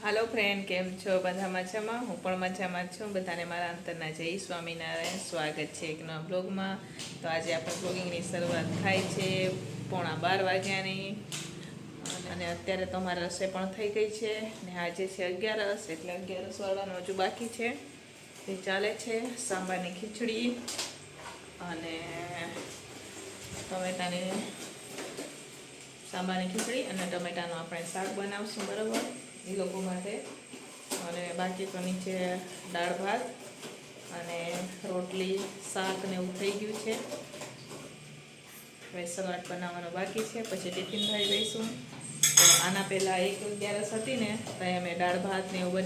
હાલો friend, કેમ છો? બધા મજામાં? હું પણ મજામાં જ છું. બધાને મારા અંતરના જય સ્વામિનારાયણ. સ્વાગત છે એક નવા બ્લોગમાં. તો આજે આપણે બ્લોગિંગની શરૂઆત થાય છે 11:15 વાગ્યાની અને અત્યારે તો અમારે રસોઈ પણ થઈ ગઈ છે ને આજે છે 11 એટલે 11 વાળવાનું હજુ બાકી છે. તે ચાલે છે સાંભારની ખીચડી અને ટમેટાની સાંભારની ખીચડી અને ટમેટાનું આપણે શાક બનાવશું, બરાબર, એ લોકો માટે. અને બાકી તો નીચે દાળ ભાત અને રોટલી શાક ને એવું થઈ ગયું છે. હવે સલાડ બનાવવાનો બાકી છે, પછી ટિફિન ભરી દઈશું. તો આના પહેલાં 11 હતી ને તો અમે દાળ ભાત ને એવું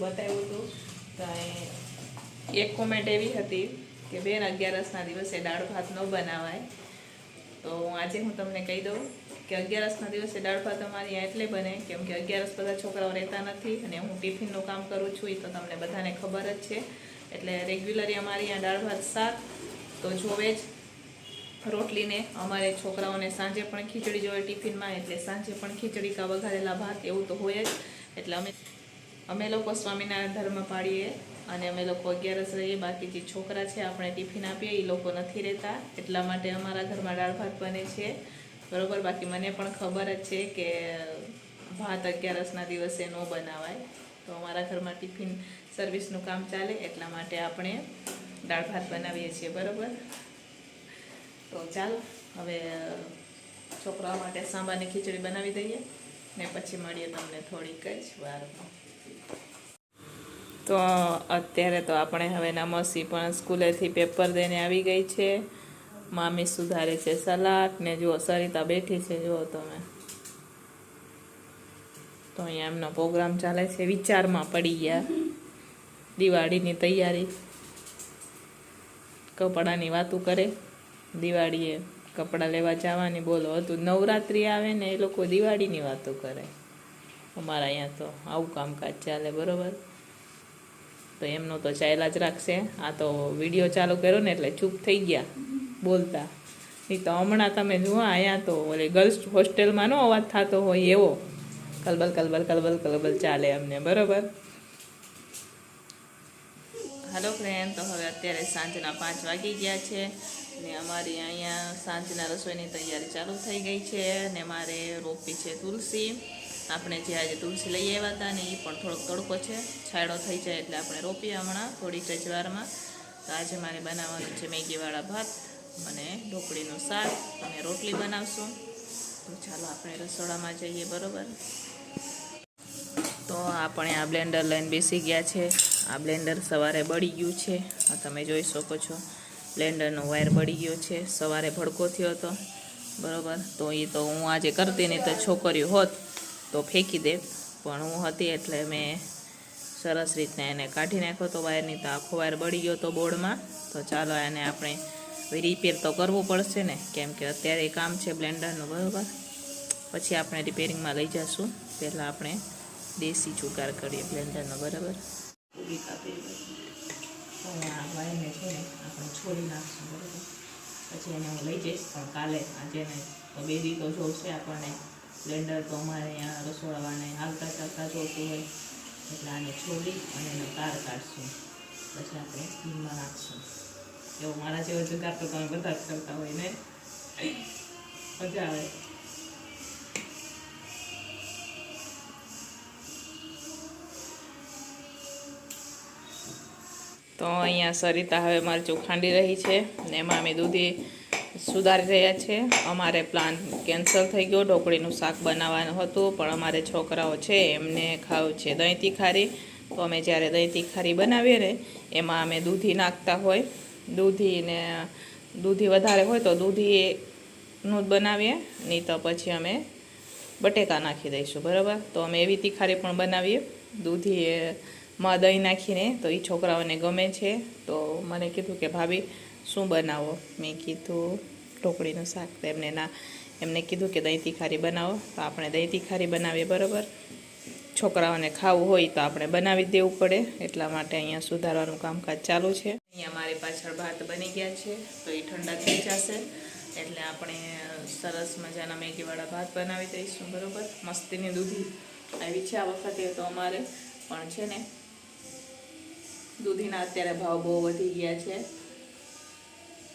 બતાવ્યું હતું. તો એક કોમેન્ટ એવી હતી કે બેન 11ના દિવસે દાળ ભાત ન બનાવાય. તો આજે હું તમને કહી દઉં કે 11ના દિવસે દાળ ભાત અમારી અહીંયા એટલે બને કેમ કે 11 બધા છોકરાઓ રહેતા નથી અને હું ટિફિનનું કામ કરું છું. એ તો તમને બધાને ખબર જ છે. એટલે રેગ્યુલરી અમારી અહીંયા દાળ ભાત શાક તો જોવે જ. રોટલીને અમારે છોકરાઓને સાંજે પણ ખીચડી જોઈએ ટિફિનમાં, એટલે સાંજે પણ ખીચડી કા વઘારેલા ભાત એવું તો હોય જ. એટલે અમે લોકો સ્વામિનારાયણ ધર્મ પાડીએ અને અમે લોકો 11 રહીએ. બાકી જે છોકરા છે આપણે ટિફિન આપીએ એ લોકો નથી રહેતા, એટલા માટે અમારા ઘરમાં દાળ ભાત બને છે, બરાબર. બાકી મને પણ ખબર જ છે કે ભાત 11ના દિવસે ન બનાવાય. તો અમારા ઘરમાં ટિફિન સર્વિસનું કામ ચાલે એટલા માટે આપણે દાળ ભાત બનાવીએ છીએ, બરાબર. તો ચાલો હવે છોકરાઓ માટે સાંભારની ખીચડી બનાવી દઈએ ને પછી મળીએ તમને થોડીક જ વારમાં. તો અત્યારે તો આપણે હવે નમસી પણ સ્કૂલેથી પેપર દઈને આવી ગઈ છે. મામી સુધારે છે સલાડ ને જુઓ સરિતા બેઠી છે, જુઓ તમે. તો અહીંયા એમનો પ્રોગ્રામ ચાલે છે. વિચારમાં પડી ગયા, દિવાળીની તૈયારી, કપડાની વાતું કરે. દિવાળીએ કપડાં લેવા જવાની બોલો હતું. નવરાત્રિ આવે ને એ લોકો દિવાળીની વાતો કરે. અમારા અહીંયા તો આવું કામકાજ ચાલે, બરાબર. તો એમનું તો ચાલ્યા જ રાખશે. આ તો વિડીયો ચાલુ કર્યો ને એટલે ચૂપ થઈ ગયા બોલતા. નહીં તો હમણાં તમે જુઓ અહીંયા તો ઓલી ગર્લ્સ હોસ્ટેલમાં નો અવાજ થતો હોય એવો કલબલ કલબલ કલબલ કલબલ ચાલે અમને, બરાબર. હાલો ફ્રેન્ડ, તો હવે અત્યારે સાંજના 5 વાગી ગયા છે ને અમારી અહીંયા સાંજના રસોઈની તૈયારી ચાલુ થઈ ગઈ છે. ને મારે રોપી છે તુલસી. આપણે જે આજે તુલસી લઈ આવ્યા હતા ને એ પણ થોડોક તડકો છે, છાંયડો થઈ જાય એટલે આપણે રોપીએ હમણાં થોડીક જ વારમાં. તો આજે મારે બનાવવાનું છે મેગીવાળા ભાત અને ઢોકળીનું શાક અને રોટલી બનાવશું. તો ચાલો આપણે રસોડામાં જઈએ, બરાબર. તો આપણે આ બ્લેન્ડર લઈને બેસી ગયા છે. આ બ્લેન્ડર સવારે બળી ગયું છે, આ તમે જોઈ શકો છો. બ્લેન્ડરનો વાયર બળી ગયો છે, સવારે ભડકો થયો હતો, બરાબર. તો એ તો હું આજે કરતી નહીં તો છોકરીઓ હોત તો ફેંકી દે, પણ હું હતી એટલે મેં સરસ રીતના એને કાઢી નાખ્યો તો વાયરની. તો આખો વાયર બળી ગયો તો બોર્ડમાં. તો ચાલો એને આપણે રિપેર તો કરવું પડશે ને, કેમ કે અત્યારે કામ છે બ્લેન્ડરનું, બરાબર. પછી આપણે રિપેરિંગમાં લઈ જઈશું. પહેલાં આપણે દેશી જુગાર કરીએ બ્લેન્ડરનો, બરાબર. પૂરી કાપી આ વાયરને છે ને આપણે છોડી નાખશું, બરાબર. પછી એને હું લઈ જઈશ, પણ કાલે આજે નહીં તો 2 દી તો જોશે આપણને. બ્લેન્ડર તો અમારે અહીંયા રસોડાવાને હાલતા ચાલતા જોતું હોય એટલે આને છોડી અને એનો તાર કાઢશું, પછી આપણે ઘીમાં નાખશું. એવું મારા જેવો જુગાર તો તમે બધા જ કરતા હોય ને, મજા આવે. તો અહીંયા સરિતા હવે મરચું ખાંડી રહી છે ને એમાં અમે દૂધી સુધારી રહ્યા છે. અમારે પ્લાન કેન્સલ થઈ ગયો. ઢોકળીનું શાક બનાવવાનું હતું, પણ અમારે છોકરાઓ છે એમને ખાવું છે દહીં તીખારી. તો અમે જ્યારે દહીં તીખારી બનાવીએ ને એમાં અમે દૂધી નાખતા હોય. દૂધી વધારે હોય તો દૂધીનું જ બનાવીએ, નહીં તો પછી અમે બટેકા નાખી દઈશું, બરાબર. તો અમે એવી તીખારી પણ બનાવીએ દૂધીમાં દહીં નાખીને. તો એ છોકરાઓને ગમે છે. તો મને કીધું કે ભાભી શું બનાવો? મેં કીધું ઢોકળીનું શાક. તો એમને કીધું કે દહીં તીખારી બનાવો. તો આપણે દહીં તીખારી બનાવીએ, બરાબર. છોકરાઓને ખાવું હોય તો આપણે બનાવી દેવું પડે, એટલા માટે અહીંયા સુધારવાનું કામકાજ ચાલુ છે. અહીંયા મારી પાછળ ભાત બની ગયા છે, તો એ ઠંડા થઈ જશે એટલે આપણે સરસ મજાના મેગીવાળા ભાત બનાવી દઈશું, બરાબર. મસ્તીની દૂધી આવી છે આ વખતે તો અમારે પણ છે ને દૂધીના અત્યારે ભાવ બહુ વધી ગયા છે,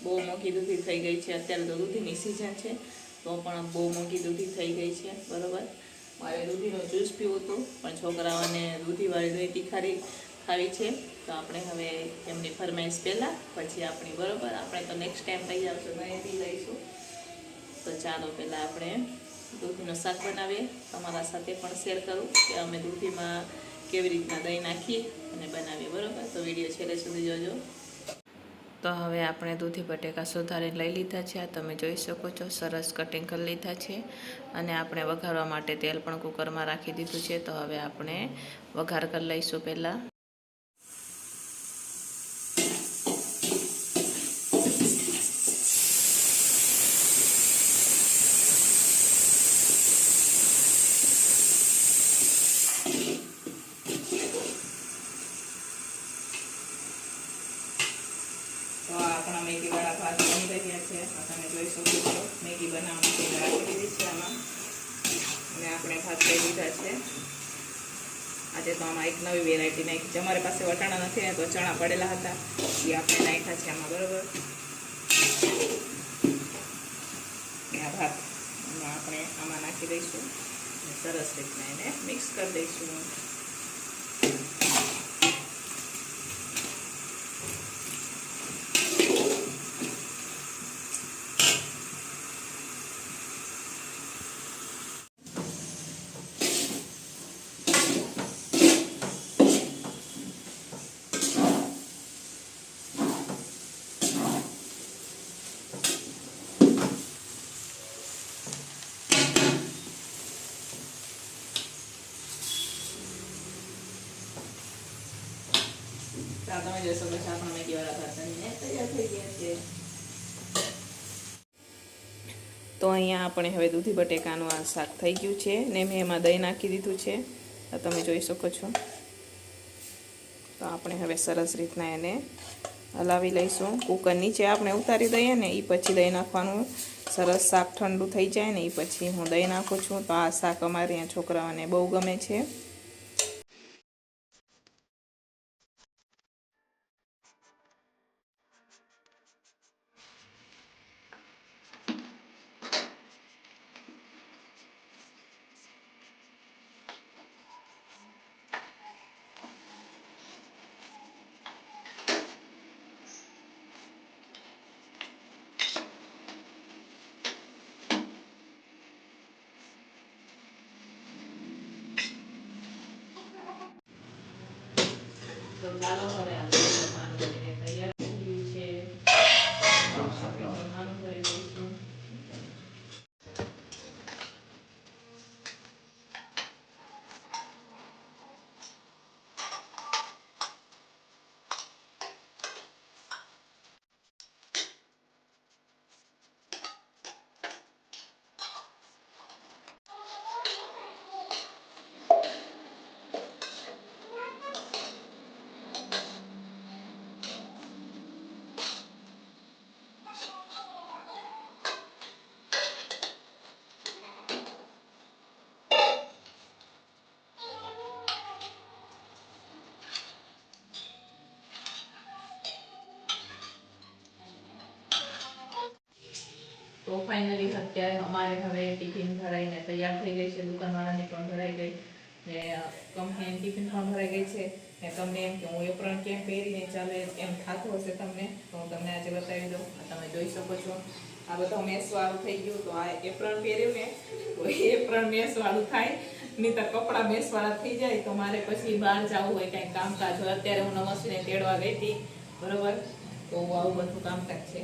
બહુ મોંઘી દૂધી થઈ ગઈ છે. અત્યારે તો દૂધીની સિઝન છે તો પણ બહુ મોંઘી દૂધી થઈ ગઈ છે. બરાબર, મારે દૂધીનો જ્યુસ પીવું હતું પણ છોકરાઓને દૂધીવાળી દહીં તીખારી ખાવી છે તો આપણે હવે એમની ફરમાઈશ પહેલાં પછી આપણી, બરાબર, આપણે તો નેક્સ્ટ ટાઈમ લઈ આવશું દહીં પી લઈશું. તો ચાલો પહેલાં આપણે દૂધીનું શાક બનાવીએ. તમારા સાથે પણ શેર કરું કે અમે દૂધીમાં કેવી રીતના દહીં નાખીએ અને બનાવીએ. બરાબર, તો વિડીયો છેલ્લે સુધી જોજો. તો હવે આપણે દૂધી બટેકા સુધારીને લઈ લીધા છે, આ તમે જોઈ શકો છો, સરસ કટિંગ કરી લીધા છે. અને આપણે વઘારવા માટે તેલ પણ કુકરમાં રાખી દીધું છે. તો હવે આપણે વઘાર કરી લઈશું. પહેલાં તો આપણા મેગીવાળા ભાત બની રહ્યા છે, તમે જોઈ શકો છો. મેગી બનાવવા માટે રાખી દીધી છે આમાં અને આપણે ભાત લઈ લીધા છે. આજે તો આમાં એક નવી વેરાયટી નાખી છે. અમારી પાસે વટાણા નથી ને તો ચણા પડેલા હતા એ આપણે નાખ્યા છે આમાં. બરાબર, આ ભાત આપણે આમાં નાખી દઈશું અને સરસ રીતના એને મિક્સ કરી દઈશું. તમે જોઈ શકો છો આપણા મેગીવાળા ભાત બનીને તૈયાર થઈ ગયા છે. તો અહીંયા આપણે હવે દૂધી બટેકાનું આ શાક થઈ ગયું છે ને મેં એમાં દહીં નાખી દીધું છે, તો તમે જોઈ શકો છો. તો આપણે હવે સરસ રીતના એને હલાવી લઈશું. કુકર નીચે આપણે ઉતારી દઈએ ને એ પછી દહીં નાખવાનું. સરસ શાક ઠંડુ થઈ જાય ને એ પછી હું દહીં નાખું છું. તો આ શાક અમારે અહીંયા છોકરાઓને બહુ ગમે છે. તો ચાલો હવે આપણે જમવાનું બનીને તૈયાર થઈ ગયું છે. જમવાનું કરી દઈશું. તો ફાઇનલી અત્યારે અમારે હવે ટિફિન ભરાઈને તૈયાર થઈ ગઈ છે. દુકાનવાળાની પણ ભરાઈ ગઈ ને કંપનીની ટિફિન પણ ભરાઈ ગઈ છે. ને તમને એમ કે હું એપ્રણ કેમ પહેરીને ચાલે એમ થતું હશે તમને, તો હું તમને આજે બતાવી દઉં. તમે જોઈ શકો છો આ બધું મેસવાળું થઈ ગયું. તો આ એપ્રણ પહેર્યું ને તો એપ્રણ મેસવાળું થાય, નહીં તો કપડાં મેસવાળા થઈ જાય. તો મારે પછી બહાર જવું હોય કાંઈ કામકાજ હોય. અત્યારે હું નમસ્તે તેડવા ગઈ હતી, બરોબર, તો આવું બધું કામકાજ છે.